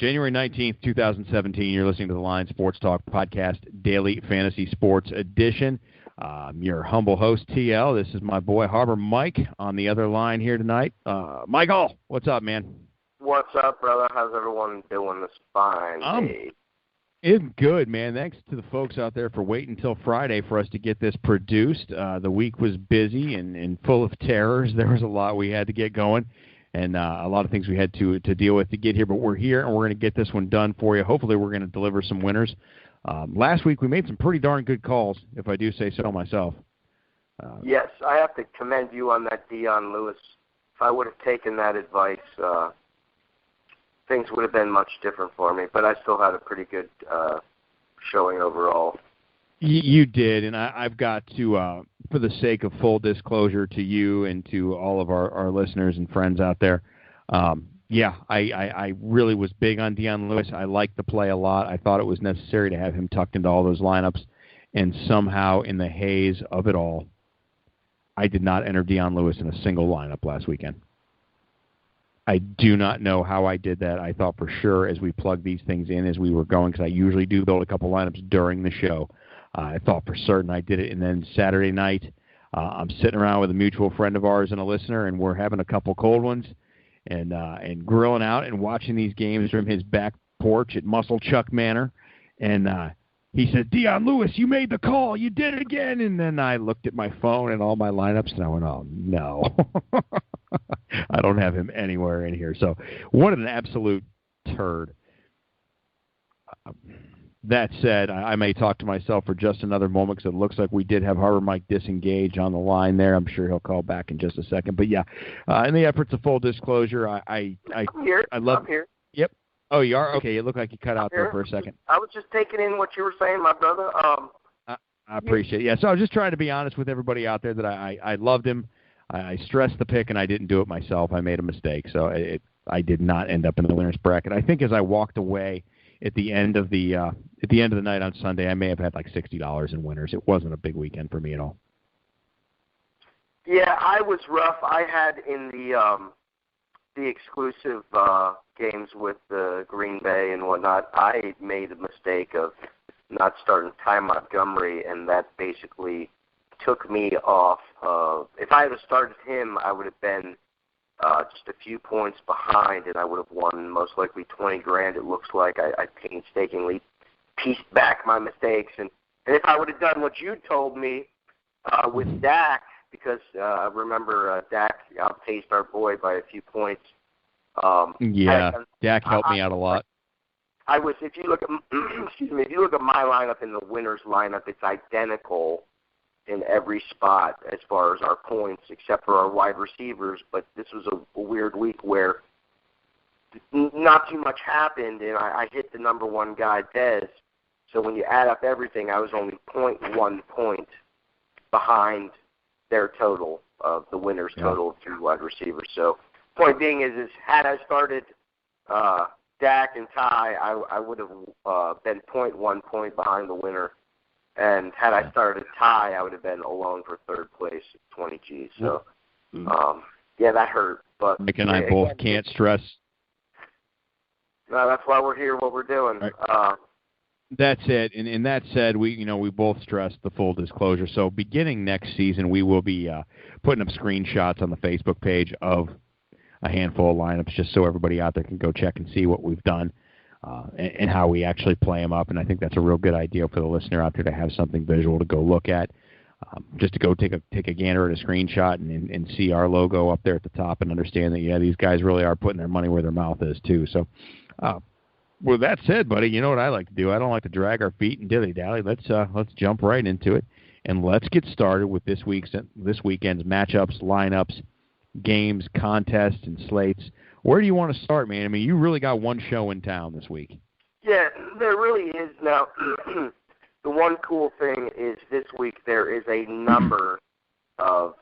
January 19th, 2017. You're listening to the Line Sports Talk Podcast, Daily Fantasy Sports Edition. Your humble host, TL. This is my boy, Harbor Mike, on the other line here tonight. Michael, what's up, man? What's up, brother? How's everyone doing this fine day? It's good, man. Thanks to the folks out there for waiting until Friday for us to get this produced. The week was busy and full of terrors. There was a lot we had to get going and a lot of things we had to deal with to get here. But we're here, and we're going to get this one done for you. Hopefully we're going to deliver some winners. Last week we made some pretty darn good calls, if I do say so myself. Yes, I have to commend you on that Dion Lewis. If I would have taken that advice, things would have been much different for me, but I still had a pretty good showing overall. You did, and I've got to, for the sake of full disclosure to you and to all of our listeners and friends out there, I really was big on Dion Lewis. I liked the play a lot. I thought it was necessary to have him tucked into all those lineups, and somehow in the haze of it all, I did not enter Dion Lewis in a single lineup last weekend. I do not know how I did that. I thought for sure as we plugged these things in as we were going, because I usually do build a couple lineups during the show, I thought for certain I did it. And then Saturday night, I'm sitting around with a mutual friend of ours and a listener, and we're having a couple cold ones and grilling out and watching these games from his back porch at Muscle Chuck Manor. And he said, Dion Lewis, you made the call. You did it again. And then I looked at my phone and all my lineups, and I went, oh, no. I don't have him anywhere in here. So what an absolute turd. That said, I may talk to myself for just another moment because it looks like we did have Harbor Mike disengage on the line there. I'm sure he'll call back in just a second. But, yeah, in the efforts of full disclosure, I'm here. I'm here. Yep. Oh, you are? Okay, it looked like you cut out there for a second. I was just taking in what you were saying, my brother. I appreciate it. Yeah, so I was just trying to be honest with everybody out there that I loved him. I stressed the pick, and I didn't do it myself. I made a mistake, so I did not end up in the winner's bracket. I think as I walked away at the end of the night on Sunday, I may have had like $60 in winners. It wasn't a big weekend for me at all. Yeah, I was rough. I had in the exclusive games with the Green Bay and whatnot, I made a mistake of not starting Ty Montgomery, and that basically took me off. If I had started him, I would have been just a few points behind, and I would have won most likely $20,000. It looks like I painstakingly pieced back my mistakes, and if I would have done what you told me with Dak, because remember Dak outpaced our boy by a few points. Dak helped me out a lot. I was, if you look at, if you look at my lineup and the winner's lineup, it's identical in every spot as far as our points, except for our wide receivers. But this was a weird week where not too much happened, and I hit the number one guy, Dez. So when you add up everything, I was only 0.1 point behind their total of the winner's total of 3 wide receivers. So point being is had I started Dak and Ty, I would have been 0.1 point behind the winner. And had I started Ty, I would have been alone for third place at 20 G's. So, that hurt. But Mike and I both can't stress. No, that's why we're here, what we're doing. Right. That's it. And that said, we both stressed the full disclosure. So beginning next season, we will be putting up screenshots on the Facebook page of a handful of lineups just so everybody out there can go check and see what we've done. And how we actually play them up, and I think that's a real good idea for the listener out there to have something visual to go look at, just to go take a gander at a screenshot and see our logo up there at the top and understand that, these guys really are putting their money where their mouth is too. So with that said, buddy, you know what I like to do? I don't like to drag our feet and dilly-dally. Let's jump right into it, and let's get started with this weekend's matchups, lineups, games, contests, and slates. Where do you want to start, man? I mean, you really got one show in town this week. Yeah, there really is. Now, the one cool thing is this week there is a number of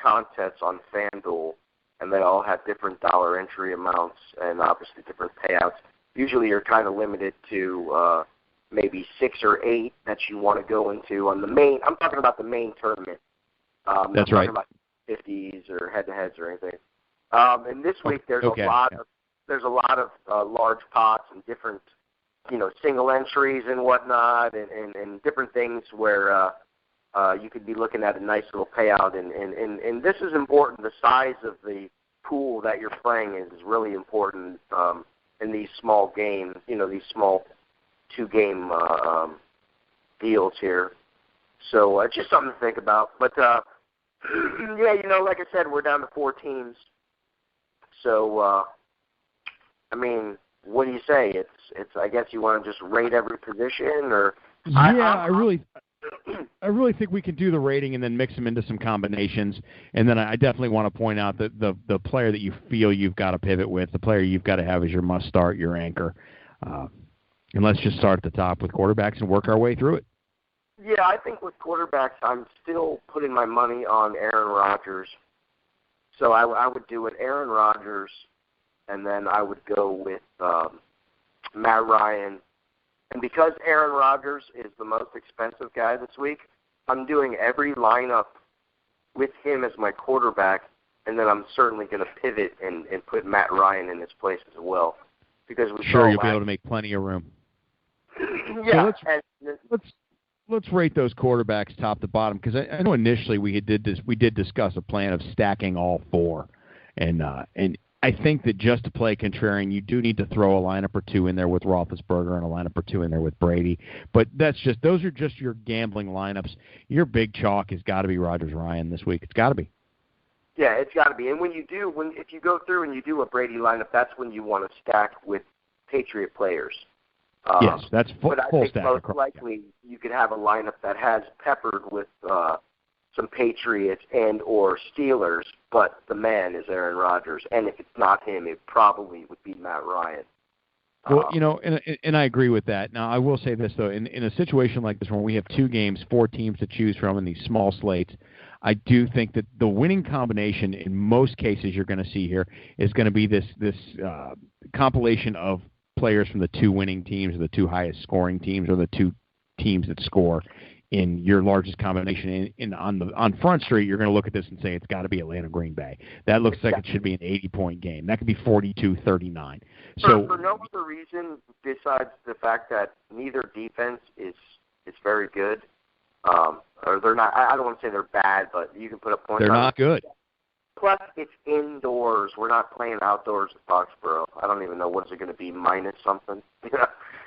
contests on FanDuel, and they all have different dollar entry amounts and obviously different payouts. Usually you're kind of limited to maybe 6 or 8 that you want to go into on the main. I'm talking about the main tournament. That's right. I'm talking about 50s or head-to-heads or anything. And this week there's a lot of there's a lot of large pots and different, single entries and whatnot, and different things where you could be looking at a nice little payout. And this is important. The size of the pool that you're playing is really important in these small games, these small 2-game deals here. So it's just something to think about. But, like I said, we're down to 4 teams. So, what do you say? It's. I guess you want to just rate every position, or I really think we can do the rating and then mix them into some combinations. And then I definitely want to point out that the player that you feel you've got to pivot with, the player you've got to have as your must start, your anchor. And let's just start at the top with quarterbacks and work our way through it. Yeah, I think with quarterbacks, I'm still putting my money on Aaron Rodgers. So I would do it Aaron Rodgers, and then I would go with Matt Ryan. And because Aaron Rodgers is the most expensive guy this week, I'm doing every lineup with him as my quarterback, and then I'm certainly going to pivot and put Matt Ryan in his place as well. Because you'll be able to make plenty of room. Yeah. So let's rate those quarterbacks top to bottom, because I know initially we did discuss a plan of stacking all 4, and I think that just to play contrarian, you do need to throw a lineup or 2 in there with Roethlisberger and a lineup or 2 in there with Brady. But those are just your gambling lineups. Your big chalk has got to be Rodgers Ryan this week. It's got to be. Yeah, it's got to be. And if you go through and you do a Brady lineup, that's when you want to stack with Patriot players. Yes, that's full stack. But I think most likely you could have a lineup that has peppered with some Patriots and or Steelers, but the man is Aaron Rodgers. And if it's not him, it probably would be Matt Ryan. Well, and I agree with that. Now, I will say this, though. In a situation like this, when we have 2 games, 4 teams to choose from in these small slates, I do think that the winning combination in most cases you're going to see here is going to be this compilation of players from the 2 winning teams or the 2 highest scoring teams or the 2 teams that score in your largest combination. On Front Street, you're going to look at this and say it's got to be Atlanta Green Bay. That looks like it should be an 80-point game. That could be 42-39. So for no other reason besides the fact that neither defense is very good. Or they're not. I don't want to say they're bad, but you can put a point. They're not good. Plus, it's indoors. We're not playing outdoors at Foxborough. I don't even know what's it going to be, minus something.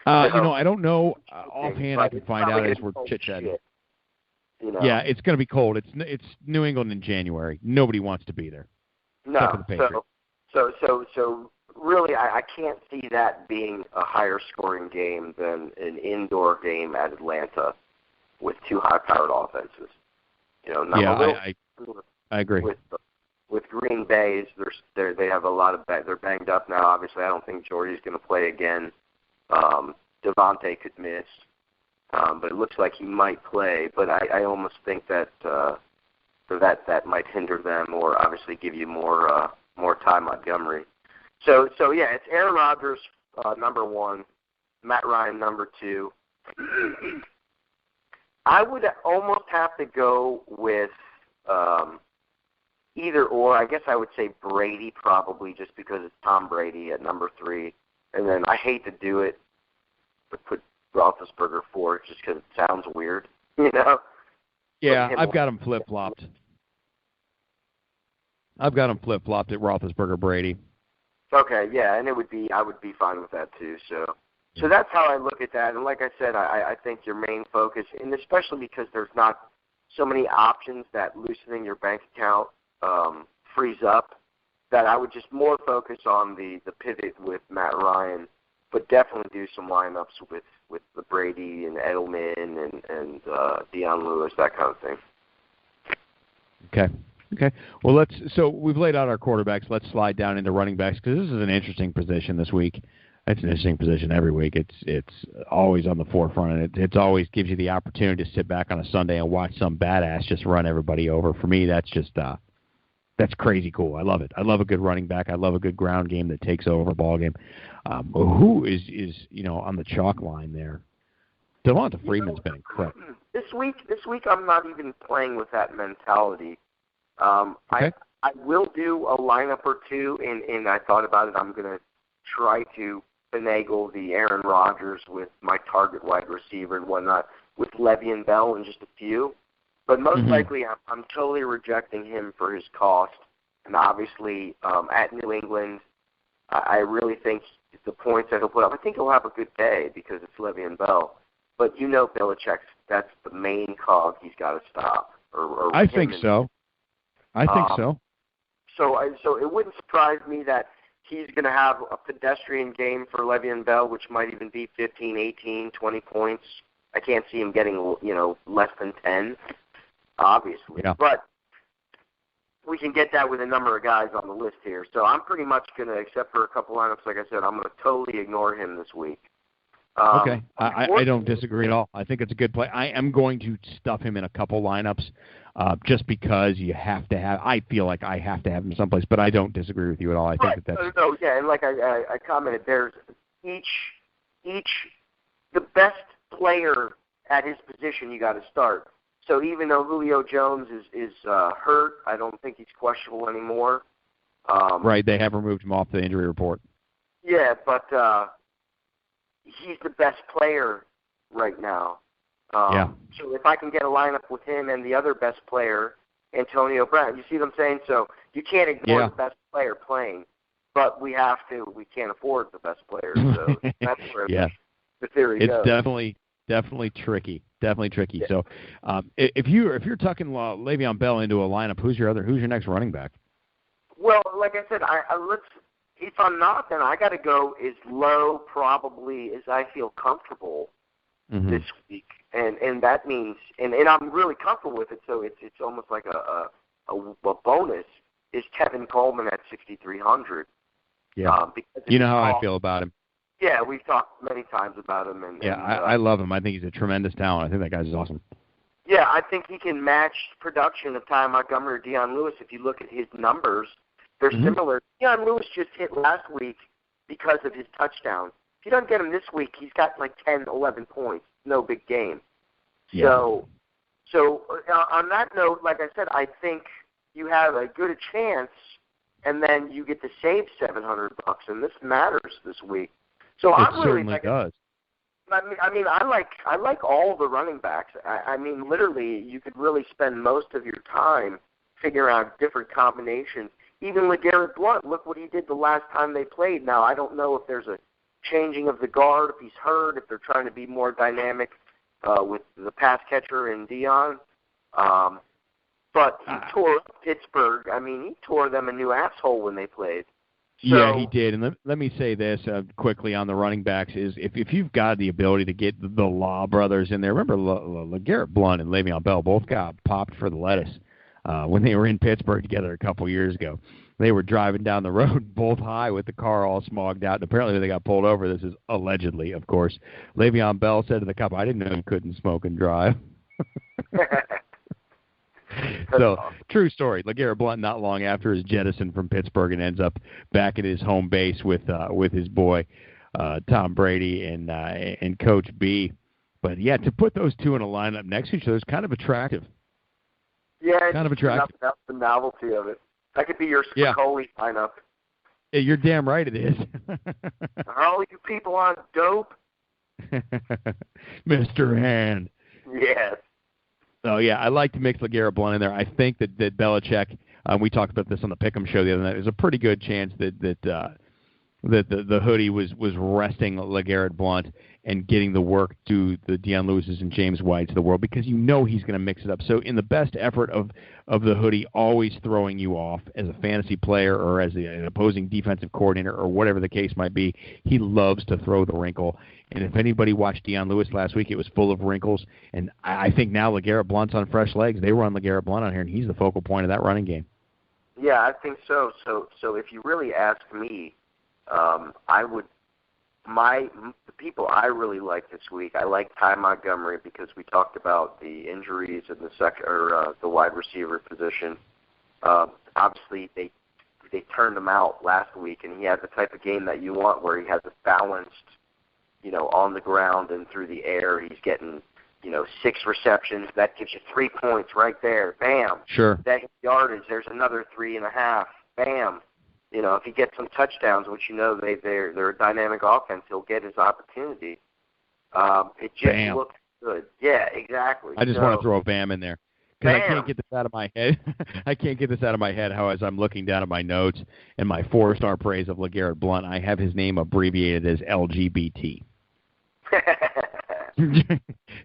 I don't know. Offhand, I can find out as we're chit-chatting. Yeah, it's going to be cold. It's New England in January. Nobody wants to be there. No. So really, I can't see that being a higher scoring game than an indoor game at Atlanta with 2 high-powered offenses. I agree. With Green Bay, they have a lot of they're banged up now. Obviously, I don't think Jordy's going to play again. Devontae could miss, but it looks like he might play. But I almost think that that might hinder them, or obviously give you more Ty Montgomery. So yeah, it's Aaron Rodgers number 1, Matt Ryan number 2. I would almost have to go with either or. I guess I would say Brady probably, just because it's Tom Brady at number 3. And then I hate to do it, but put Roethlisberger 4 just because it sounds weird, Yeah, I've got him flip-flopped. At Roethlisberger Brady. Okay, yeah, and I would be fine with that too. So that's how I look at that. And like I said, I think your main focus, and especially because there's not so many options that loosening your bank account frees up, that I would just more focus on the pivot with Matt Ryan, but definitely do some lineups with the Brady and Edelman and Deion Lewis, that kind of thing. Okay. Well, so we've laid out our quarterbacks. Let's slide down into running backs, because this is an interesting position this week. It's an interesting position every week. It's always on the forefront, and it always gives you the opportunity to sit back on a Sunday and watch some badass just run everybody over. For me, that's just that's crazy cool. I love it. I love a good running back. I love a good ground game that takes over a ball game. Who is on the chalk line there? Devonta Freeman's been incredible. This week I'm not even playing with that mentality. Okay. I will do a lineup or 2, and I thought about it. I'm going to try to finagle the Aaron Rodgers with my target wide receiver and whatnot with Le'Veon Bell and just a few. But most likely, I'm totally rejecting him for his cost. And obviously, at New England, I really think the points that he'll put up, I think he'll have a good day because it's Le'Veon Bell. But you know Belichick, that's the main cog he's got to stop. I think so. So it wouldn't surprise me that he's going to have a pedestrian game for Le'Veon Bell, which might even be 15, 18, 20 points. I can't see him getting, less than 10, obviously. Yeah. But we can get that with a number of guys on the list here. So I'm pretty much going to, except for a couple lineups, like I said, I'm going to totally ignore him this week. Okay. I don't disagree at all. I think it's a good play. I am going to stuff him in a couple lineups just because you have to have – I feel like I have to have him someplace, but I don't disagree with you at all. I think that's – No, yeah, and like I commented, there's each the best player at his position you got to start. So even though Julio Jones is hurt, I don't think he's questionable anymore. Right, they have removed him off the injury report. Yeah, but he's the best player right now. So if I can get a lineup with him and the other best player, Antonio Brown, you see what I'm saying? So you can't ignore the best player playing, but we have to. We can't afford the best player. So that's where the theory goes. It's definitely tricky. Definitely tricky. Yeah. So if you're tucking Le'Veon Bell into a lineup, who's your next running back? Well, like I said, if I'm not, then I got to go as low probably as I feel comfortable this week, and that means, and I'm really comfortable with it. So it's almost like a bonus. Is Kevin Coleman at 6,300? Yeah, you know how I feel about him. Yeah, we've talked many times about him. I love him. I think he's a tremendous talent. I think that guy's awesome. Yeah, I think he can match production of Ty Montgomery or Deion Lewis. If you look at his numbers, they're similar. Deion Lewis just hit last week because of his touchdown. If you don't get him this week, he's got like 10, 11 points. No big game. Yeah. So on that note, like I said, I think you have a good chance, and then you get to save $700, and this matters this week. So it I'm really certainly does. I mean, I like all the running backs. I mean, literally, you could really spend most of your time figuring out different combinations. Even LeGarrette Blount, look what he did the last time they played. Now, I don't know if there's a changing of the guard, if he's hurt, if they're trying to be more dynamic with the pass catcher and Deion. But he tore Pittsburgh. I mean, he tore them a new asshole when they played. So, yeah, he did. And let me say this quickly on the running backs is if you've got the ability to get the Law brothers in there, remember LeGarrette Blount and Le'Veon Bell both got popped for the lettuce when they were in Pittsburgh together a couple years ago. They were driving down the road both high with the car all smogged out, and apparently they got pulled over. This is allegedly, of course. Le'Veon Bell said to the cop, "I didn't know you couldn't smoke and drive." So, true story. LeGarrette Blount, not long after, is jettisoned from Pittsburgh and ends up back at his home base with his boy Tom Brady and Coach B. But yeah, to put those two in a lineup next to each other is kind of attractive. Yeah, kind of attractive. That's the novelty of it. That could be your Spicoli lineup. Yeah, you're damn right it is. Are all you people on dope? Mr. Hand. Yes. So, yeah, I like to mix LeGarrette Blount in there. I think that Belichick, we talked about this on the Pick'em show the other night, there's a pretty good chance that the hoodie was resting LeGarrette Blount and getting the work to the Deion Lewis's and James Whites of the world because you know he's going to mix it up. So in the best effort of the hoodie always throwing you off as a fantasy player or as an opposing defensive coordinator or whatever the case might be, he loves to throw the wrinkle. And if anybody watched Deion Lewis last week, it was full of wrinkles. And I think now LeGarrette Blount's on fresh legs. They run LeGarrette Blount on here, and he's the focal point of that running game. Yeah, I think so. So if you really ask me, I would the people I really like this week. I like Ty Montgomery because we talked about the injuries in the wide receiver position. Obviously, they turned him out last week, and he has the type of game that you want, where he has a balanced, on the ground and through the air. He's getting 6 receptions. That gives you 3 points right there. Bam. Sure. That yardage. There's another 3.5. Bam. if he gets some touchdowns, which they're a dynamic offense, he'll get his opportunity. It just Bam. looks good. Yeah, exactly. I just want to throw a bam in there. Because I can't get this out of my head. I can't get this out of my head how, as I'm looking down at my notes and my 4-star praise of LeGarrette Blount, I have his name abbreviated as LGBT.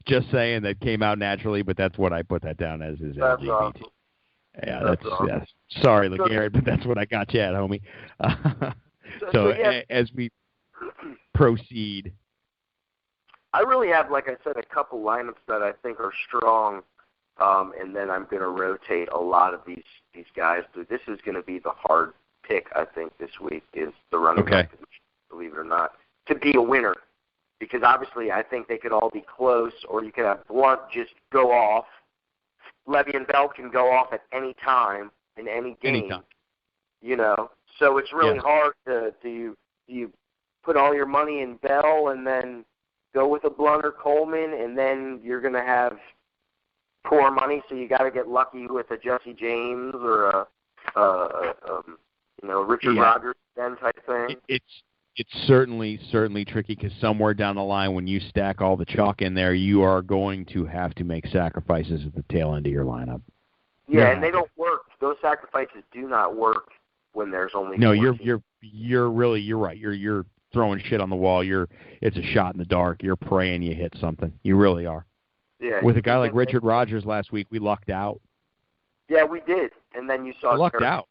Just saying, that came out naturally, but that's what I put that down as, is That's LGBT. awesome. Yeah, that's awesome. Sorry, LeGarrette, but that's what I got you at, homie. As we proceed. I really have, like I said, a couple lineups that I think are strong. And then I'm going to rotate a lot of these guys. This is going to be the hard pick, I think, this week, is the running back position, believe it or not, to be a winner. Because obviously I think they could all be close, or you could have Blount just go off. Le'Veon Bell can go off at any time in any game. Anytime. So it's really hard to do you put all your money in Bell and then go with a Blount or Coleman, and then you're going to have poor money, so you got to get lucky with a Jesse James or a Richard Rodgers then type thing. It's certainly tricky, because somewhere down the line, when you stack all the chalk in there, you are going to have to make sacrifices at the tail end of your lineup. Yeah, and they don't work. Those sacrifices do not work when there's only. No, you're right. You're throwing shit on the wall. It's a shot in the dark. You're praying you hit something. You really are. Yeah, with a guy like Richard Rodgers last week, we lucked out. Yeah, we did. And then you saw lucked out.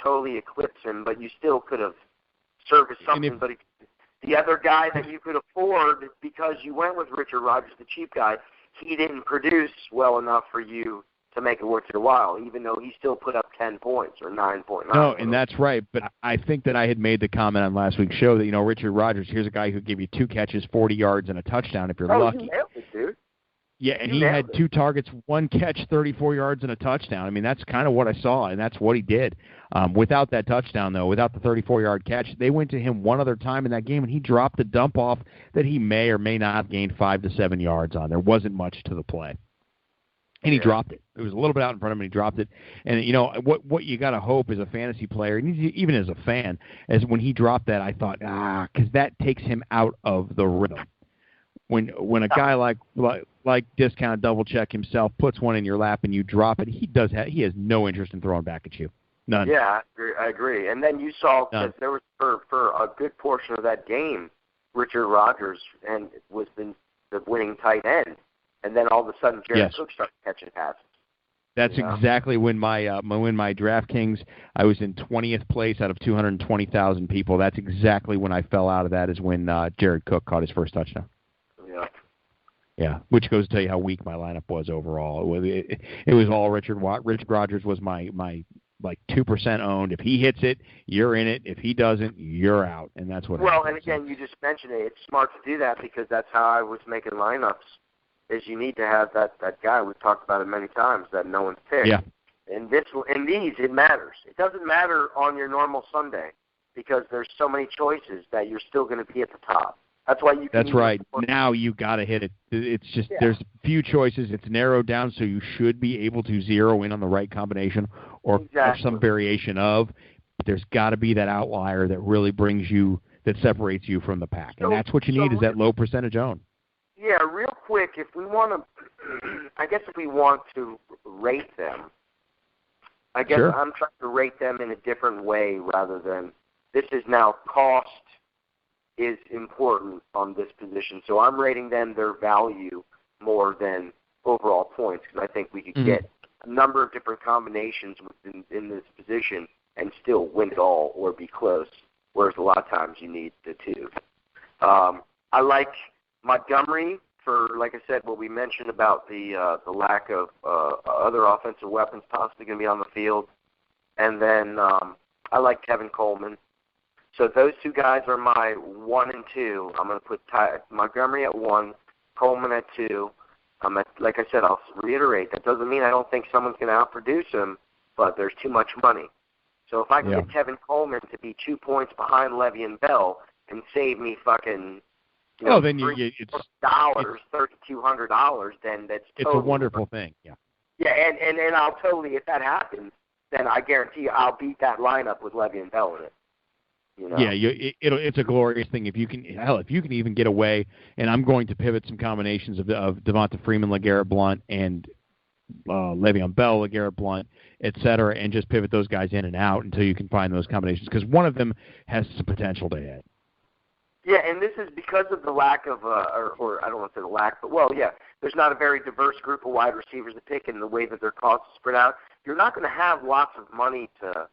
Totally eclipse him, but you still could have serviced something. But the other guy that you could afford, because you went with Richard Rodgers, the cheap guy, he didn't produce well enough for you to make it worth your while, even though he still put up 10 points or 9.9. No, and that's right. But I think that I had made the comment on last week's show that, Richard Rodgers, here's a guy who gave you 2 catches, 40 yards, and a touchdown if you're lucky. You nailed it, dude. Yeah, and he had 2 targets, 1 catch, 34 yards, and a touchdown. I mean, that's kind of what I saw, and that's what he did. Without that touchdown, though, without the 34-yard catch, they went to him one other time in that game, and he dropped the dump off that he may or may not have gained 5 to 7 yards on. There wasn't much to the play. And he dropped it. It was a little bit out in front of him, and he dropped it. And, what you got to hope as a fantasy player, and even as a fan, is when he dropped that, I thought, because that takes him out of the rhythm. When a guy like Discount Double Check himself puts one in your lap and you drop it, he has no interest in throwing back at you. None. Yeah, I agree. And then you saw that there was for a good portion of that game, Richard Rodgers was the winning tight end, and then all of a sudden Jared Cook started catching passes. That's exactly when my DraftKings, I was in 20th place out of 220,000 people. That's exactly when I fell out of that, is when Jared Cook caught his first touchdown. Yeah, which goes to tell you how weak my lineup was overall. It was all Richard Rodgers was my 2% owned. If he hits it, you're in it. If he doesn't, you're out, and that's what. Well, and again, you just mentioned it. It's smart to do that, because that's how I was making lineups. Is you need to have that guy. We've talked about it many times, that no one's picked. Yeah. In these, it matters. It doesn't matter on your normal Sunday, because there's so many choices that you're still going to be at the top. That's why you. That's right. Now you got to hit it. It's just there's few choices. It's narrowed down, so you should be able to zero in on the right combination or some variation of. But there's got to be that outlier that really that separates you from the pack, and that's what you need, is that low percentage own. Yeah, real quick, if we want to rate them, I guess I'm trying to rate them in a different way rather than this is now cost is important on this position. So I'm rating them their value more than overall points, because I think we could get a number of different combinations in this position and still win it all or be close, whereas a lot of times you need the 2. I like Montgomery for, like I said, what we mentioned about the lack of other offensive weapons possibly going to be on the field. And then I like Kevin Coleman. So those 2 guys are my 1 and 2. I'm going to put Montgomery at 1, Coleman at 2. Like I said, I'll reiterate, that doesn't mean I don't think someone's going to outproduce him, but there's too much money. So if I can get Kevin Coleman to be 2 points behind Le'Veon Bell and save me fucking then it's $3,200, then that's it's a wonderful thing. Yeah. Yeah, and I'll totally, if that happens, then I guarantee you I'll beat that lineup with Le'Veon Bell in it. You know? Yeah, it's a glorious thing if you can even get away. And I'm going to pivot some combinations of Devonta Freeman, LeGarrette Blount, and Le'Veon Bell, LeGarrette Blount, et cetera, and just pivot those guys in and out until you can find those combinations because one of them has some potential to hit. Yeah, and this is because of the lack of, or I don't want to say the lack, but there's not a very diverse group of wide receivers to pick, and the way that their costs spread out, you're not going to have lots of money to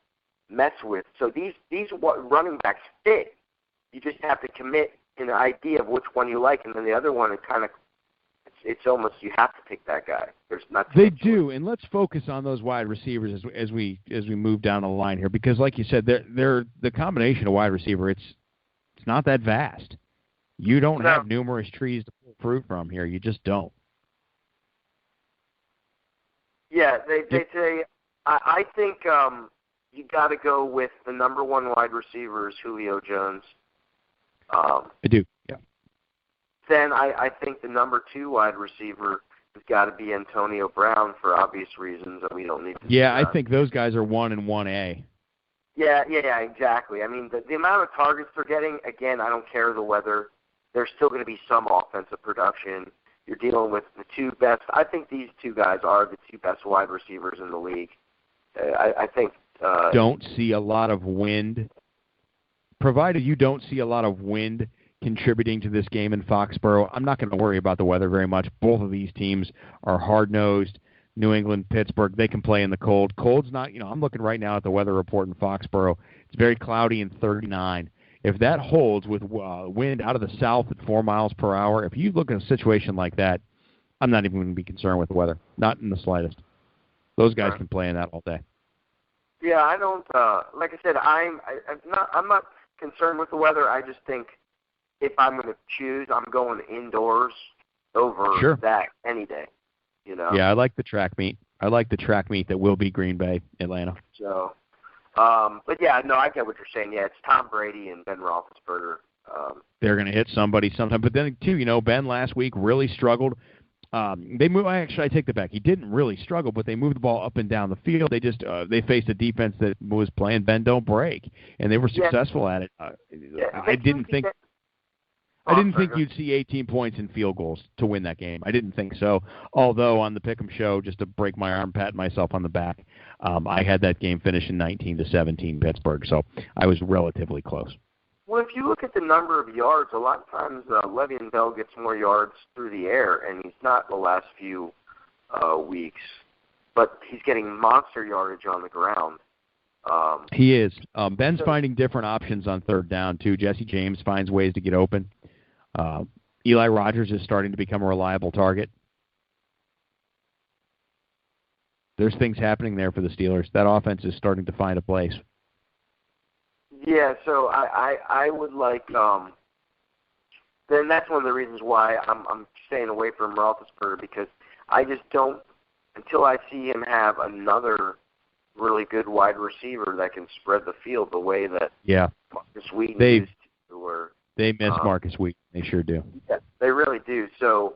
mess with. So these running backs fit. You just have to commit an idea of which one you like, and then the other one, it's almost you have to pick that guy. There's not. They do, and let's focus on those wide receivers as we move down the line here, because like you said, they're the combination of wide receiver. It's not that vast. You don't have numerous trees to pull fruit from here. You just don't. Yeah, they say. I think you got to go with the number one wide receiver is Julio Jones. I do. Yeah. Then I think the number two wide receiver has got to be Antonio Brown for obvious reasons that we don't need to. Yeah, I think those guys are 1 and 1A. Yeah, exactly. I mean, the amount of targets they're getting, again, I don't care the weather. There's still going to be some offensive production. You're dealing with the two best. I think these two guys are the two best wide receivers in the league. I think. Don't see a lot of wind. Provided you don't see a lot of wind contributing to this game in Foxborough, I'm not going to worry about the weather very much. Both of these teams are hard-nosed. New England, Pittsburgh, they can play in the cold. Cold's not, I'm looking right now at the weather report in Foxborough. It's very cloudy and 39. If that holds with wind out of the south at 4 miles per hour, if you look at a situation like that, I'm not even going to be concerned with the weather. Not in the slightest. Those guys can play in that all day. Yeah, I don't. Like I said, I'm not concerned with the weather. I just think if I'm going to choose, I'm going indoors over that any day. You know? Yeah, I like the track meet. I like the track meet that will be Green Bay, Atlanta. So, but yeah, no, I get what you're saying. Yeah, it's Tom Brady and Ben Roethlisberger. They're going to hit somebody sometime. But then, too, Ben last week really struggled. They moved. Actually, I take that back. He didn't really struggle, but they moved the ball up and down the field. They just they faced a defense that was playing bend don't break, and they were successful at it. I didn't think you'd see 18 points in field goals to win that game. I didn't think so. Although on the Pick'em show, just to break my arm, pat myself on the back, I had that game finish in 19-17 Pittsburgh, so I was relatively close. Well, if you look at the number of yards, a lot of times Le'Veon Bell gets more yards through the air, and he's not the last few weeks, but he's getting monster yardage on the ground. He is. Ben's finding different options on third down, too. Jesse James finds ways to get open. Eli Rodgers is starting to become a reliable target. There's things happening there for the Steelers. That offense is starting to find a place. Yeah, so I would like then that's one of the reasons why I'm staying away from Roethlisberger, because I just don't, until I see him have another really good wide receiver that can spread the field the way that Marcus Wheaton used to. They miss Marcus Wheaton. They sure do. Yeah, they really do. So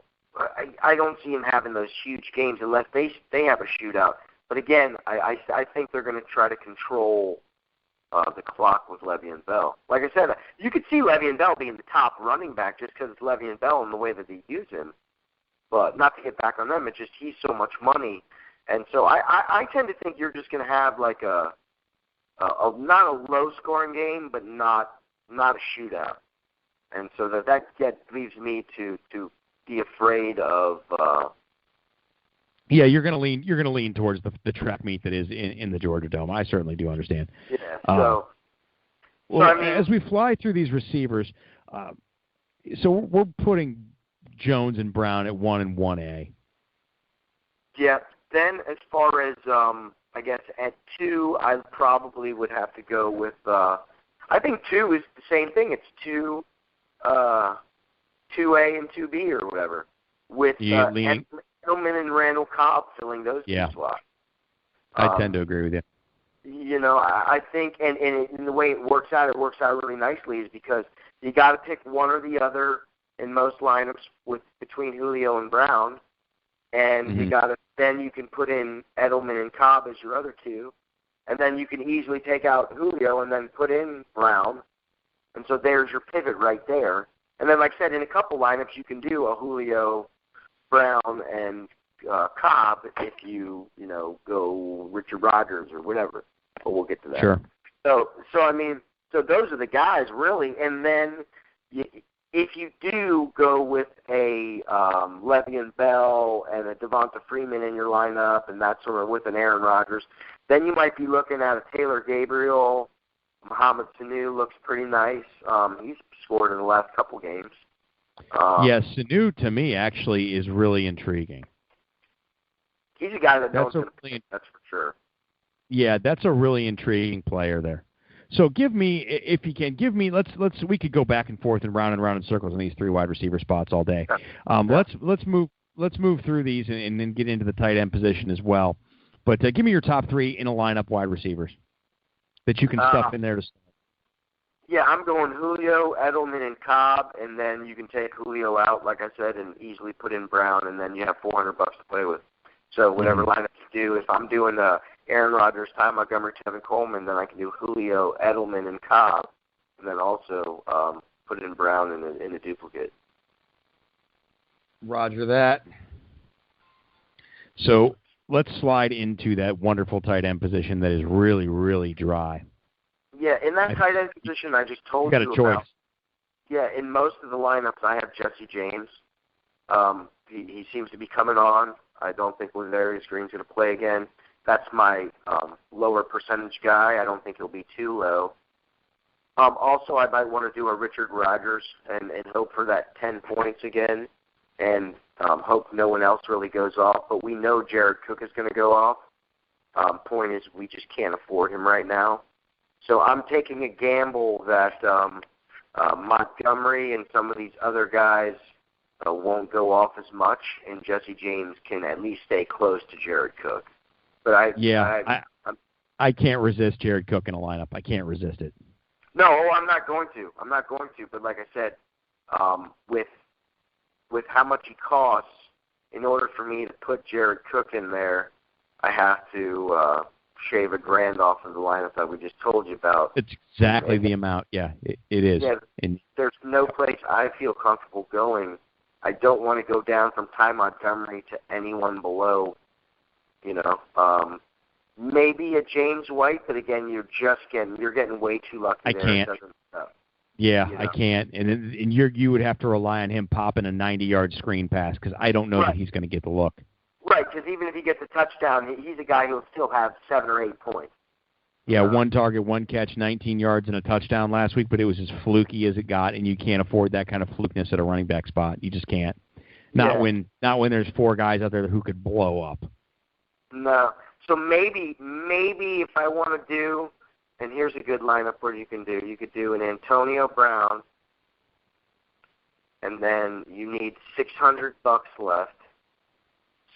I don't see him having those huge games unless they have a shootout. But again, I think they're going to try to control the clock with Le'Veon Bell. Like I said, you could see Le'Veon Bell being the top running back just because it's Le'Veon Bell and the way that they use him. But not to get back on them, it's just he's so much money. And so I tend to think you're just going to have like a not a low-scoring game, but not a shootout. And so that leaves me to be afraid of. Yeah, you're going to lean towards the track meet that is in the Georgia Dome. I certainly do understand. Yeah. So I mean, as we fly through these receivers, so we're putting Jones and Brown at 1 and 1A. Yeah. Then as far as I guess at 2, I probably would have to go with. I think 2 is the same thing. It's 2A and 2B or whatever with Edelman and Randall Cobb filling those two slots. I tend to agree with you. You know, I think, and in the way it works out really nicely is because you got to pick one or the other in most lineups between Julio and Brown, and then you can put in Edelman and Cobb as your other two, and then you can easily take out Julio and then put in Brown. And so there's your pivot right there. And then, like I said, in a couple lineups, you can do a Julio, Brown, and Cobb if you go Richard Rodgers or whatever. But we'll get to that. Sure. So those are the guys, really. And then if you do go with a Le'Veon Bell and a Devonta Freeman in your lineup and that sort of with an Aaron Rodgers, then you might be looking at a Taylor Gabriel. Mohamed Sanu looks pretty nice. He's scored in the last couple games. Yes, Sanu to me actually is really intriguing. He's a guy that knows that's for sure. Yeah, that's a really intriguing player there. So give me, if you can, we could go back and forth and round in circles on these three wide receiver spots all day. Let's move through these and then get into the tight end position as well. But give me your top three in a lineup wide receivers that you can stuff in there to start. Yeah, I'm going Julio, Edelman, and Cobb, and then you can take Julio out, like I said, and easily put in Brown, and then you have $400 to play with. So whatever lineup you do, if I'm doing Aaron Rodgers, Ty Montgomery, Tevin Coleman, then I can do Julio, Edelman, and Cobb, and then also put in Brown in a duplicate. Roger that. So let's slide into that wonderful tight end position that is really, really dry. Yeah, in that tight end position I just told you got a choice. About. Yeah, in most of the lineups I have Jesse James. He seems to be coming on. I don't think Ladarius Green's going to play again. That's my lower percentage guy. I don't think he'll be too low. Also, I might want to do a Richard Rodgers and hope for that 10 points again and hope no one else really goes off. But we know Jared Cook is going to go off. Point is we just can't afford him right now. So I'm taking a gamble that Montgomery and some of these other guys won't go off as much, and Jesse James can at least stay close to Jared Cook. But I can't resist Jared Cook in a lineup. I can't resist it. No, I'm not going to. But like I said, with how much he costs, in order for me to put Jared Cook in there, I have to shave $1,000 off of the lineup that we just told you about. It's exactly the amount. Yeah, it is. Yeah, and there's no place I feel comfortable going. I don't want to go down from Ty Montgomery to anyone below. Maybe a James White, but again, you're getting way too lucky. I can't. I can't. And you would have to rely on him popping a 90-yard screen pass because I don't know that he's going to get the look. Right, because even if he gets a touchdown, he's a guy who will still have 7 or 8 points. Yeah, one target, one catch, 19 yards, and a touchdown last week, but it was as fluky as it got, and you can't afford that kind of flukiness at a running back spot. You just can't. Not when there's 4 guys out there who could blow up. No. So maybe if I want to do, and here's a good lineup where you could do an Antonio Brown, and then you need $600 left.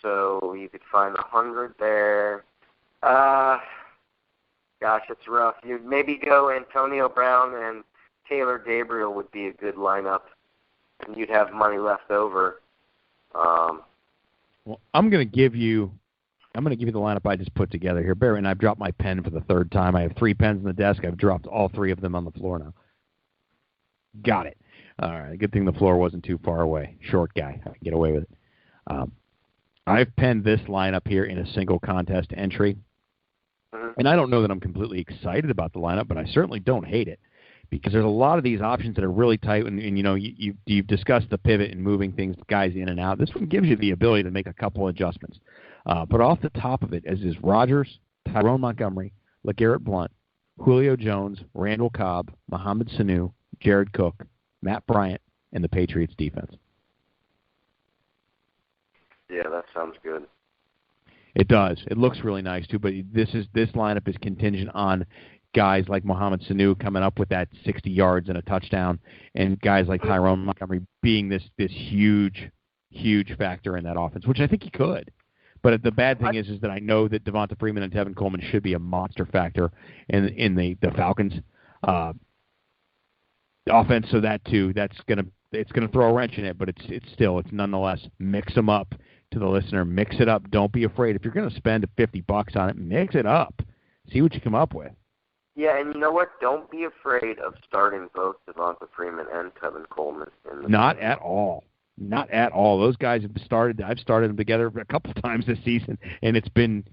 So you could find 100 there. Gosh, it's rough. You maybe go Antonio Brown and Taylor Gabriel would be a good lineup, and you'd have money left over. Well, I'm going to give you the lineup I just put together here. Barry, and I've dropped my pen for the 3rd time. I have 3 pens on the desk. I've dropped all 3 of them on the floor now. Got it. All right. Good thing the floor wasn't too far away. Short guy. I can get away with it. I've penned this lineup here in a single contest entry. And I don't know that I'm completely excited about the lineup, but I certainly don't hate it because there's a lot of these options that are really tight. And you've discussed the pivot and moving guys in and out. This one gives you the ability to make a couple adjustments. But off the top of it, as is Rodgers, Tyrone Montgomery, LeGarrette Blount, Julio Jones, Randall Cobb, Mohamed Sanu, Jared Cook, Matt Bryant, and the Patriots defense. Yeah, that sounds good. It does. It looks really nice too. But this lineup is contingent on guys like Mohamed Sanu coming up with that 60 yards and a touchdown, and guys like Tyrone Montgomery being this huge factor in that offense, which I think he could. But the bad thing is that I know that Devonta Freeman and Tevin Coleman should be a monster factor in the Falcons offense. So that too, it's gonna throw a wrench in it. But it's nonetheless mix them up. To the listener, mix it up. Don't be afraid. If you're going to spend $50 on it, mix it up. See what you come up with. Yeah, and you know what? Don't be afraid of starting both Devonta Freeman and Tevin Coleman. Not at all. Not at all. Those guys have started. I've started them together a couple of times this season, and it's been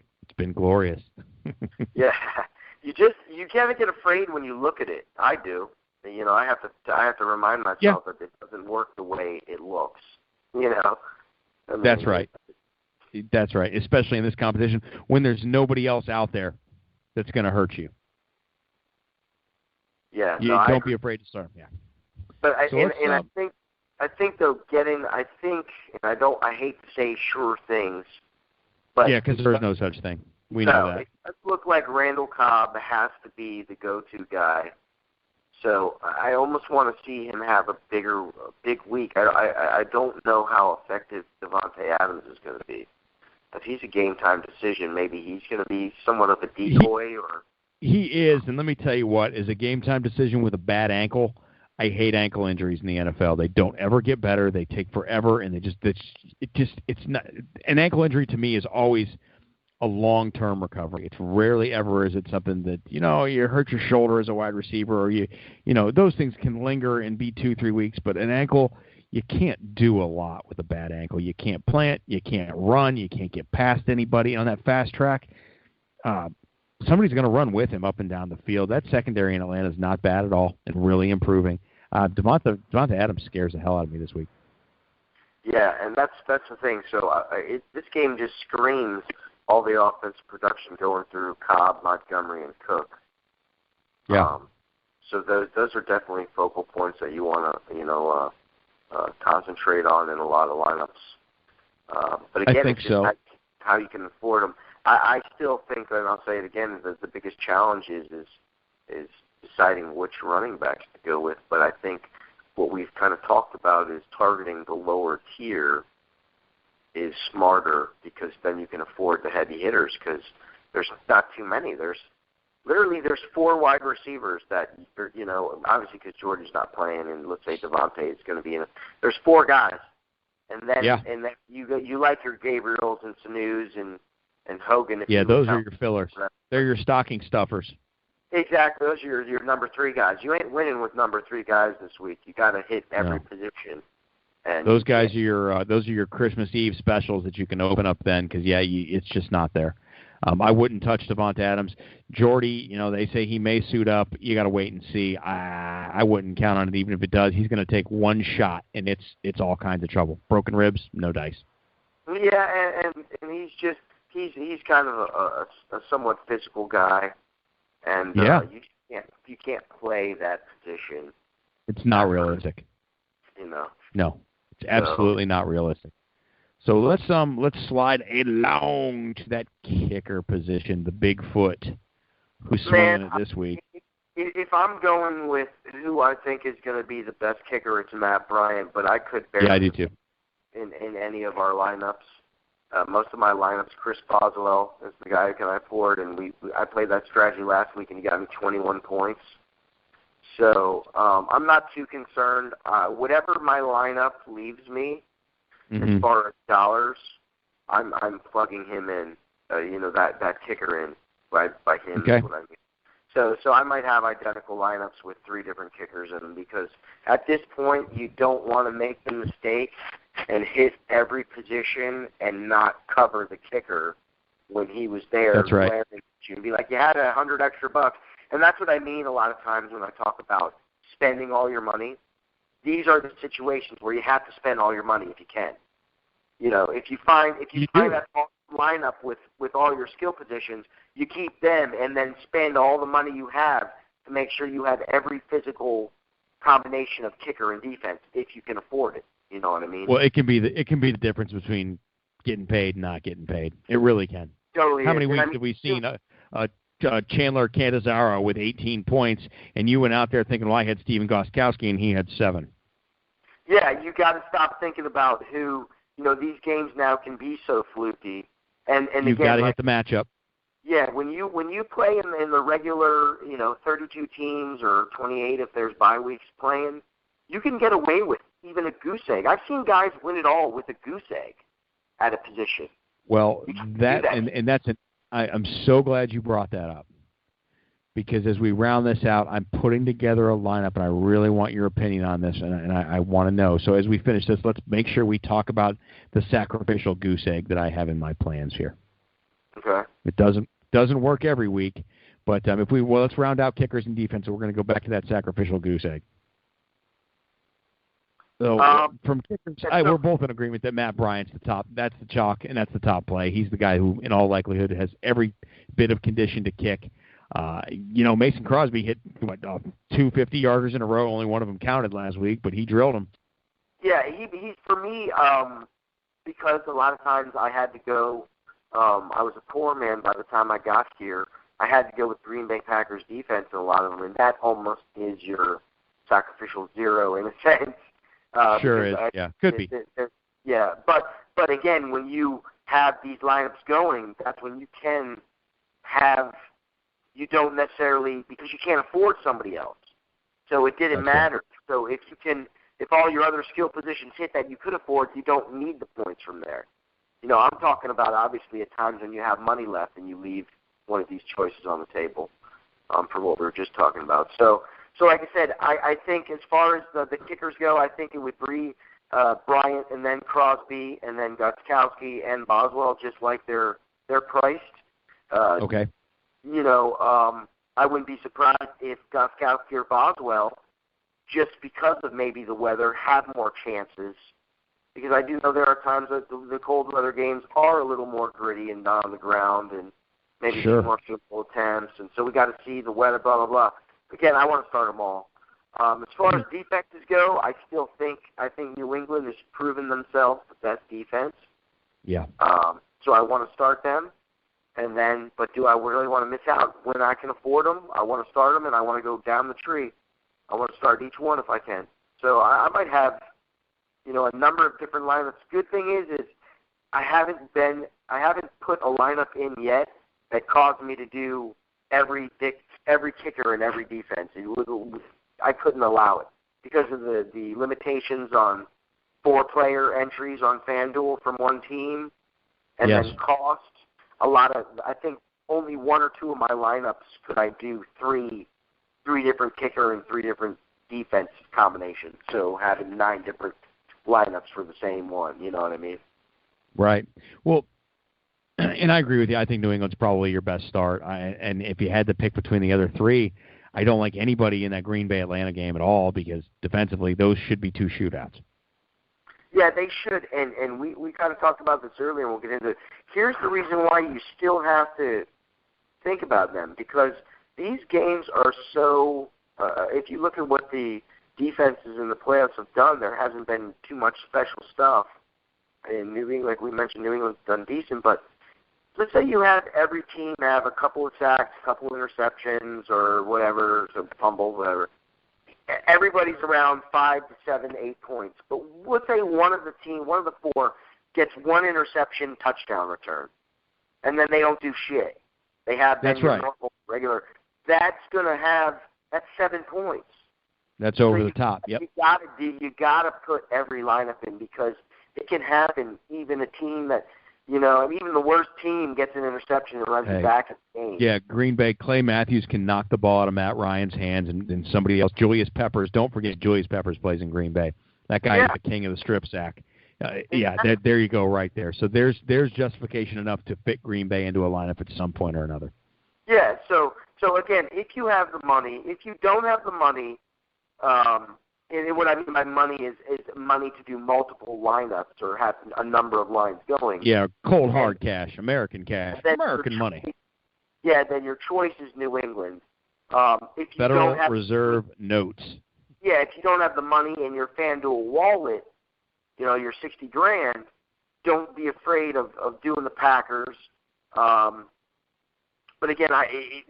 glorious. Yeah, you can't get afraid when you look at it. I do. You know, I have to remind myself that it doesn't work the way it looks. You know. I mean, That's right. That's right. Especially in this competition when there's nobody else out there that's going to hurt you. Yeah. Don't be afraid to start. Yeah. But I think though, I hate to say sure things, but yeah, because there is no such thing. We know that. It does look like Randall Cobb has to be the go-to guy. So I almost want to see him have a big week. I don't know how effective Davante Adams is going to be. If he's a game-time decision, maybe he's going to be somewhat of a decoy or. He is, and let me tell you what, is a game-time decision with a bad ankle. I hate ankle injuries in the NFL. They don't ever get better. They take forever, and it's not. An ankle injury to me is always a long-term recovery. It's rarely ever is it something that, you hurt your shoulder as a wide receiver, or those things can linger and be 2-3 weeks. But an ankle, you can't do a lot with a bad ankle. You can't plant, you can't run, you can't get past anybody on that fast track. Somebody's going to run with him up and down the field. That secondary in Atlanta is not bad at all and really improving. Devonta Adams scares the hell out of me this week. Yeah, and that's the thing. So this game just screams all the offensive production going through Cobb, Montgomery, and Cook. Yeah. So those are definitely focal points that you want to concentrate on in a lot of lineups. But again, it's just how you can afford them. I still think, and I'll say it again, that the biggest challenge is deciding which running backs to go with. But I think what we've kind of talked about is targeting the lower tier is smarter, because then you can afford the heavy hitters, because there's not too many. There's 4 wide receivers that, obviously because Jordan's not playing, and let's say Devontae is going to be in it. There's 4 guys. And then you like your Gabriels and Sanus and Hogan. Those are your fillers. They're your stocking stuffers. Exactly. Those are your number 3 guys. You ain't winning with number 3 guys this week. You got to hit every position. And those guys are your Christmas Eve specials that you can open up then, because it's just not there. I wouldn't touch Devonta Adams. Jordy, they say he may suit up. You got to wait and see. I wouldn't count on it, even if it does. He's going to take one shot, and it's all kinds of trouble. Broken ribs, no dice. Yeah, and he's kind of a somewhat physical guy, and you can't play that position. It's not realistic. No, it's absolutely not realistic. So let's slide along to that kicker position, the Bigfoot, who's swinging it this week. If I'm going with who I think is going to be the best kicker, it's Matt Bryant, but I could bear I do too. In any of our lineups. Most of my lineups, Chris Boswell is the guy who can afford, and I played that strategy last week, and he got me 21 points. So I'm not too concerned. Whatever my lineup leaves me, as far as dollars, I'm plugging him in. That kicker in by him. Okay. Is what I mean. So I might have identical lineups with 3 different kickers in them, because at this point you don't want to make the mistake and hit every position and not cover the kicker when he was there. That's right. And be like, you had $100 extra bucks. And that's what I mean a lot of times when I talk about spending all your money. These are the situations where you have to spend all your money if you can. If you find that lineup with all your skill positions, you keep them and then spend all the money you have to make sure you have every physical combination of kicker and defense if you can afford it. You know what I mean? Well, it can be the difference between getting paid and not getting paid. It really can. Totally. How many weeks have we seen Chandler Cantazaro with 18 points, and you went out there thinking, well, I had Steven Gostkowski, and he had 7. Yeah, you got to stop thinking about who. These games now can be so fluky, and you got to hit the matchup. Yeah, when you play in the regular, 32 teams or 28 if there's bye weeks playing, you can get away with even a goose egg. I've seen guys win it all with a goose egg at a position. Well, I'm so glad you brought that up. because as we round this out, I'm putting together a lineup, and I really want your opinion on this, and I want to know. So as we finish this, let's make sure we talk about the sacrificial goose egg that I have in my plans here. Okay. It doesn't work every week, but let's round out kickers and defense, and we're going to go back to that sacrificial goose egg. So from kickers, we're both in agreement that Matt Bryant's the top. That's the chalk, and that's the top play. He's the guy who, in all likelihood, has every bit of condition to kick. Mason Crosby hit 2 50-yarders in a row. Only one of them counted last week, but he drilled them. Yeah, he's for me, because a lot of times I had to go. I was a poor man by the time I got here. I had to go with Green Bay Packers defense in a lot of them, and that almost is your sacrificial zero in a sense. Sure is. Yeah, could be. Yeah, but again, when you have these lineups going, that's when you can have. You don't necessarily, because you can't afford somebody else. So it didn't matter. Right. So if all your other skill positions hit that you could afford, you don't need the points from there. I'm talking about obviously at times when you have money left and you leave one of these choices on the table, for what we were just talking about. So like I said, I think as far as the kickers go, I think it would be Bryant and then Crosby and then Gostkowski and Boswell, just like they're priced. Okay. I wouldn't be surprised if Gostkowski or Boswell, just because of maybe the weather, have more chances. Because I do know there are times that the cold weather games are a little more gritty and not on the ground and maybe more simple attempts. And so we got to see the weather, blah, blah, blah. Again, I want to start them all. As far as defenses go, I think New England has proven themselves the best defense. Yeah. So I want to start them. And then, but do I really want to miss out when I can afford them? I want to start them, and I want to go down the tree. I want to start each one if I can. So I might have, a number of different lineups. Good thing is I haven't put a lineup in yet that caused me to do every kicker and every defense. I couldn't allow it because of the limitations on 4-player entries on FanDuel from one team, and then cost. I think only 1 or 2 of my lineups could I do three different kicker and 3 different defense combinations. So having 9 different lineups for the same one, you know what I mean? Right. Well, and I agree with you. I think New England's probably your best start. And if you had to pick between the other 3, I don't like anybody in that Green Bay-Atlanta game at all because defensively those should be 2 shootouts. Yeah, they should, and we kind of talked about this earlier, and we'll get into it. Here's the reason why you still have to think about them, because these games are so, if you look at what the defenses in the playoffs have done, there hasn't been too much special stuff. In New England, like we mentioned, New England's done decent, but let's say you have every team have a couple of sacks, a couple of interceptions, or whatever, some fumble, whatever. Everybody's around 5 to 7, 8 points. But let's say one of the 4 gets 1 interception touchdown return, and then they don't do shit. They have normal, regular. That's 7 points. That's over the top. Yep. You gotta put every lineup in because it can happen. Even a team that even the worst team gets an interception and runs it back in the game. Yeah, Green Bay, Clay Matthews can knock the ball out of Matt Ryan's hands, and somebody else, Julius Peppers. Don't forget Julius Peppers plays in Green Bay. That guy is the king of the strip sack. There you go right there. So there's justification enough to fit Green Bay into a lineup at some point or another. Yeah, so again, if you have the money, if you don't have the money, and what I mean by money is money to do multiple lineups or have a number of lines going. Yeah, cold hard cash, American cash, American money. Yeah, then your choice is New England. If you Federal Reserve notes. Yeah, if you don't have the money in your FanDuel wallet, your $60,000, don't be afraid of doing the Packers. But again,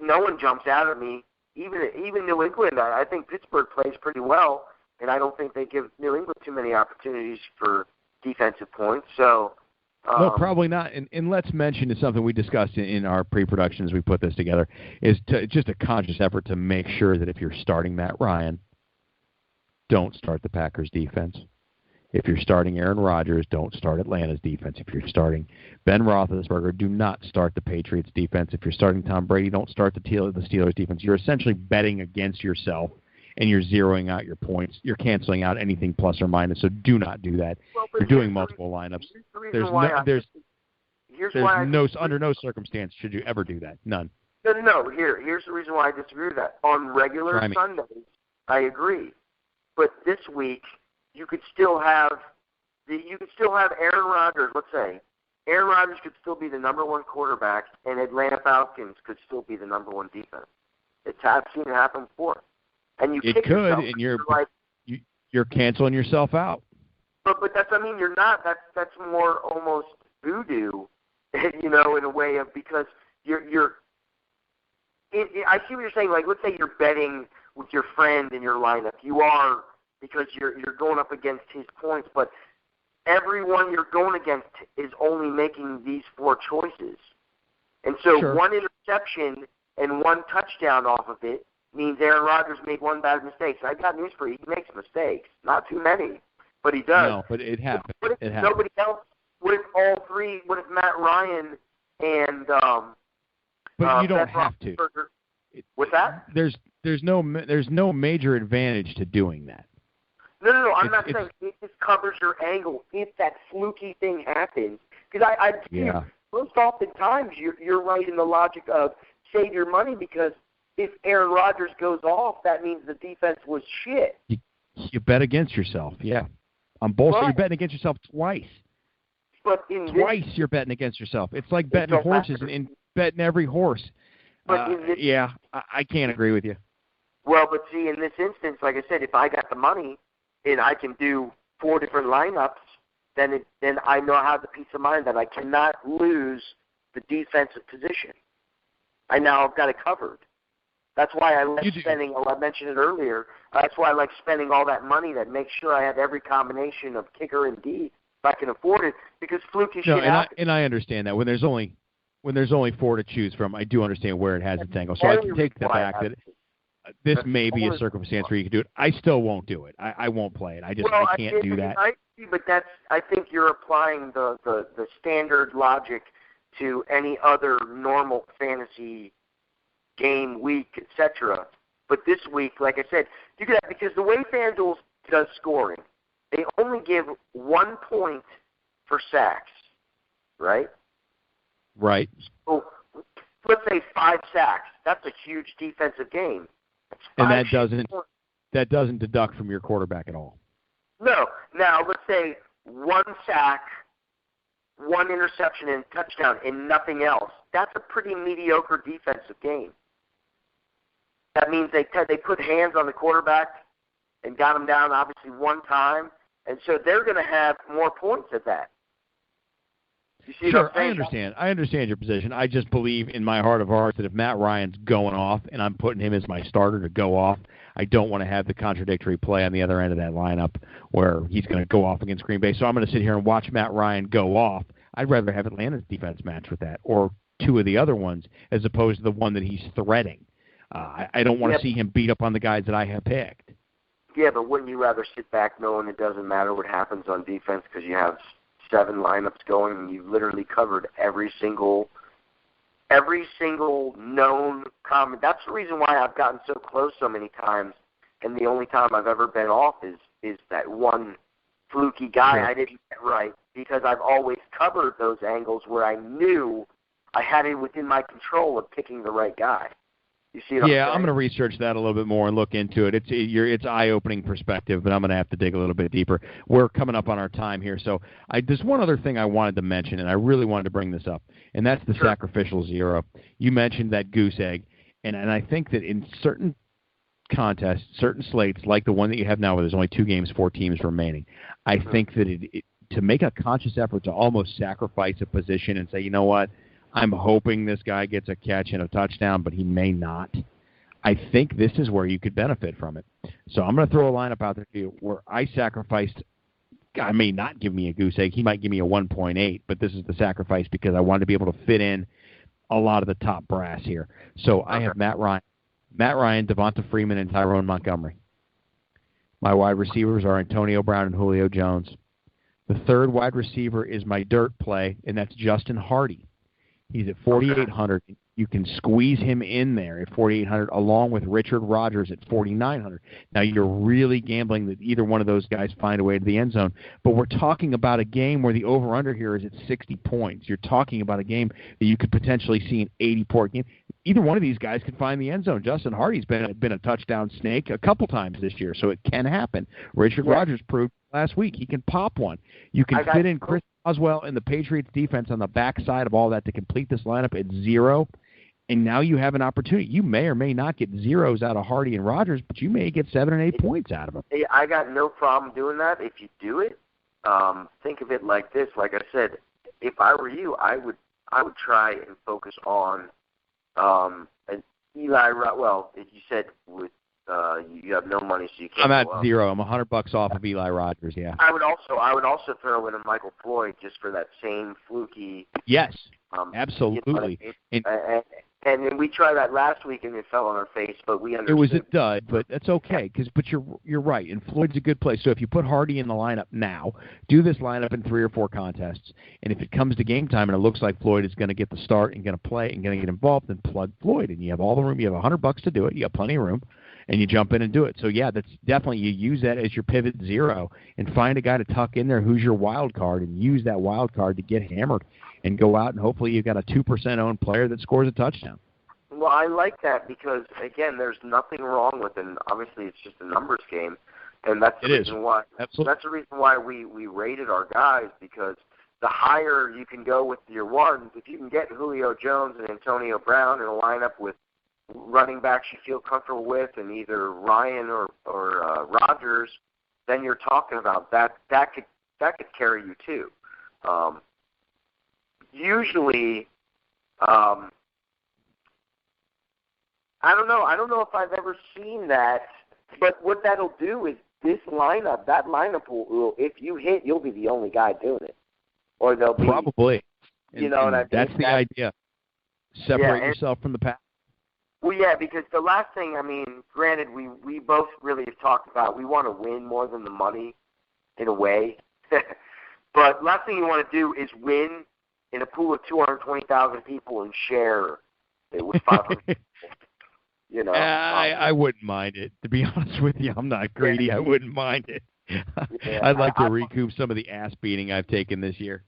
no one jumps out at me. Even New England, I think Pittsburgh plays pretty well. And I don't think they give New England too many opportunities for defensive points. So no, probably not. And let's mention something we discussed in our pre-production as we put this together, is just a conscious effort to make sure that if you're starting Matt Ryan, don't start the Packers defense. If you're starting Aaron Rodgers, don't start Atlanta's defense. If you're starting Ben Roethlisberger, do not start the Patriots defense. If you're starting Tom Brady, don't start the Steelers defense. You're essentially betting against yourself, and you're zeroing out your points. You're canceling out anything plus or minus, so do not do that. You're doing multiple lineups. Under no circumstance should you ever do that. None. No. Here's the reason why I disagree with that. On regular Sundays, I agree. But this week, you could still have Aaron Rodgers. Let's say Aaron Rodgers could still be the number one quarterback, and Atlanta Falcons could still be the number one defense. I've seen it happen before. And it could, and you're canceling yourself out. But you're not. That's more almost voodoo, in a way of because you're. I see what you're saying. Like, let's say you're betting with your friend in your lineup. You are because you're going up against his points, but everyone you're going against is only making these four choices. And so one interception and one touchdown off of it means Aaron Rodgers made one bad mistake. So I got news for you. He makes mistakes. Not too many, but he does. No, but it happens. What if nobody else? What if all three? What if Matt Ryan and But you don't have to. What's that? There's no major advantage to doing that. No. I'm not saying it just covers your angle if that fluky thing happens. Because most oftentimes you're right in the logic of save your money because if Aaron Rodgers goes off, that means the defense was shit. You bet against yourself, yeah. On both sides, you're betting against yourself twice. But you're betting against yourself. It's like betting horses and betting every horse. But I can't agree with you. Well, but see, in this instance, like I said, if I got the money and I can do 4 different lineups, then I know I have the peace of mind that I cannot lose the defensive position. I now have got it covered. That's why I like spending, I mentioned it earlier, that's why I like spending all that money that makes sure I have every combination of kicker and D if I can afford it, because fluky shit happens. And I understand that. When there's only 4 to choose from, I do understand where it has its angle. So I can take the fact that this may be a circumstance where you can do it. I still won't do it. I won't play it. I can't do that. But I think you're applying the standard logic to any other normal fantasy game week, etc. But this week, like I said, you could have, because the way FanDuel does scoring, they only give 1 point for sacks, right? Right. So let's say 5 sacks. That's a huge defensive game. And that doesn't deduct from your quarterback at all. No. Now let's say 1 sack, 1 interception and touchdown, and nothing else. That's a pretty mediocre defensive game. That means they put hands on the quarterback and got him down obviously 1 time, and so they're going to have more points at that. You see sure, I understand your position. I just believe in my heart of hearts that if Matt Ryan's going off and I'm putting him as my starter to go off, I don't want to have the contradictory play on the other end of that lineup where he's going to go off against Green Bay. So I'm going to sit here and watch Matt Ryan go off. I'd rather have Atlanta's defense match with that, or 2 of the other ones, as opposed to the one that he's threading. I don't want to see him beat up on the guys that I have picked. Yeah, but wouldn't you rather sit back knowing it doesn't matter what happens on defense because you have 7 lineups going and you've literally covered every single known comment? That's the reason why I've gotten so close so many times, and the only time I've ever been off is that one fluky guy I didn't get right, because I've always covered those angles where I knew I had it within my control of picking the right guy. You see what I'm saying? I'm going to research that a little bit more and look into it. It's eye-opening perspective, but I'm going to have to dig a little bit deeper. We're coming up on our time here, so there's one other thing I wanted to mention, and I really wanted to bring this up, and that's the sacrificial zero. You mentioned that goose egg, and I think that in certain contests, certain slates, like the one that you have now where there's only 2 games, 4 teams remaining, I think that to make a conscious effort to almost sacrifice a position and say, you know what, I'm hoping this guy gets a catch and a touchdown, but he may not. I think this is where you could benefit from it. So I'm going to throw a lineup out there to you where I sacrificed. Guy may not give me a goose egg. He might give me a 1.8, but this is the sacrifice because I wanted to be able to fit in a lot of the top brass here. So I have Matt Ryan, Devonta Freeman, and Tyrone Montgomery. My wide receivers are Antonio Brown and Julio Jones. The third wide receiver is my dirt play, and that's Justin Hardy. He's at 4,800. You can squeeze him in there at 4,800 along with Richard Rodgers at 4,900. Now, you're really gambling that either one of those guys find a way to the end zone. But we're talking about a game where the over-under here is at 60 points. You're talking about a game that you could potentially see an 80-point game. Either one of these guys could find the end zone. Justin Hardy's been a touchdown snake a couple times this year, so it can happen. Richard Rodgers proved last week he can pop one. You can fit in Chris Boswell and the Patriots defense on the backside of all that to complete this lineup at 0. And now you have an opportunity. You may or may not get zeros out of Hardy and Rodgers, but you may get 7 and 8 points out of them. I got no problem doing that. If you do it, think of it like this. Like I said, if I were you, I would try and focus on an Eli. Well, you said with you have no money, so you can't. I'm at 0. I'm $100 off of Eli Rodgers. Yeah. I would also throw in a Michael Floyd just for that same fluky. Yes. Absolutely. And we tried that last week, and it fell on our face, but we understood. It was a dud, but that's okay. But you're right, and Floyd's a good play. So if you put Hardy in the lineup now, do this lineup in 3 or 4 contests, and if it comes to game time and it looks like Floyd is going to get the start and going to play and going to get involved, then plug Floyd, and you have all the room. You have $100 to do it. You have plenty of room, and you jump in and do it. So yeah, that's definitely, you use that as your pivot 0 and find a guy to tuck in there who's your wild card, and use that wild card to get hammered and go out, and hopefully you've got a 2% owned player that scores a touchdown. Well, I like that because, again, there's nothing wrong with it. Obviously, it's just a numbers game, and that's the reason why. Absolutely. That's the reason why we rated our guys, because the higher you can go with your ones, if you can get Julio Jones and Antonio Brown in a lineup with running backs you feel comfortable with, and either Ryan or Rodgers, then you're talking about that could carry you too. Usually. I don't know. I don't know if I've ever seen that, but what that'll do is that lineup will, if you hit, you'll be the only guy doing it, or they'll be probably. You know what I mean? That's the idea. Separate yourself from the pack. Well, yeah, because the last thing, I mean, granted, we both really have talked about we want to win more than the money, in a way, but last thing you want to do is win in a pool of 220,000 people and share it with 500 people. You know, I wouldn't mind it. To be honest with you, I'm not greedy. I wouldn't mind it. I'd like to recoup some of the ass beating I've taken this year.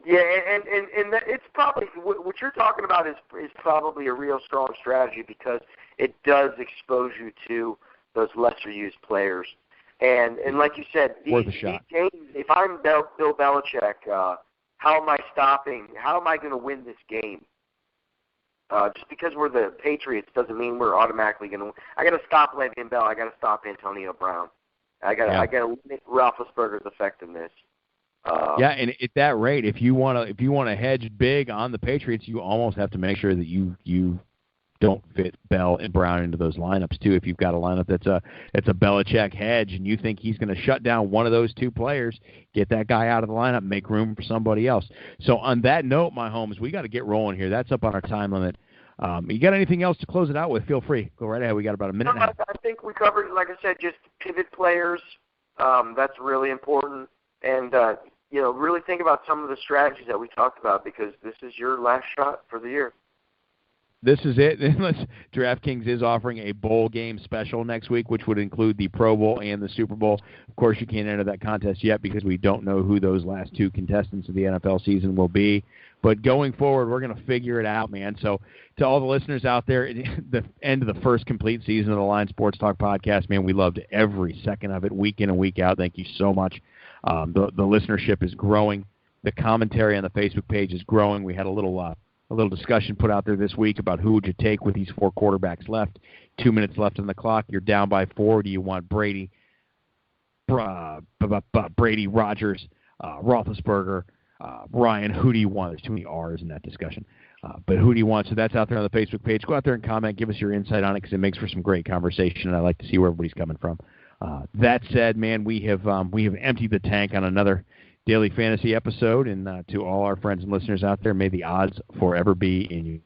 Yeah, and it's probably what you're talking about is probably a real strong strategy, because it does expose you to those lesser used players. And like you said, these games, if I'm Bill Belichick, how am I going to win this game? Just because we're the Patriots doesn't mean we're automatically going to win. I got to stop Le'Veon Bell. I got to stop Antonio Brown. I got to limit Roethlisberger's effectiveness. And at that rate, if you want to hedge big on the Patriots, you almost have to make sure that you don't fit Bell and Brown into those lineups too. If you've got a lineup that's a Belichick hedge and you think he's going to shut down one of those 2 players, get that guy out of the lineup, make room for somebody else. So on that note, my homes, we got to get rolling here. That's up on our time limit. You got anything else to close it out with? Feel free. Go right ahead. We got about a minute and a half. I think we covered, like I said, just pivot players. That's really important. And, really think about some of the strategies that we talked about, because this is your last shot for the year. This is it. DraftKings is offering a bowl game special next week, which would include the Pro Bowl and the Super Bowl. Of course, you can't enter that contest yet because we don't know who those last 2 contestants of the NFL season will be. But going forward, we're going to figure it out, man. So to all the listeners out there, the end of the first complete season of the Line Sports Talk podcast, man, we loved every second of it, week in and week out. Thank you so much. The listenership is growing. The commentary on the Facebook page is growing. We had a little discussion put out there this week about who would you take with these 4 quarterbacks left. 2 minutes left on the clock. You're down by 4. Do you want Brady, Rodgers, Roethlisberger, Ryan? Who do you want? There's too many R's in that discussion. But who do you want? So that's out there on the Facebook page. Go out there and comment. Give us your insight on it, because it makes for some great conversation, and I like to see where everybody's coming from. That said, man, we have emptied the tank on another Daily Fantasy episode, and to all our friends and listeners out there, may the odds forever be in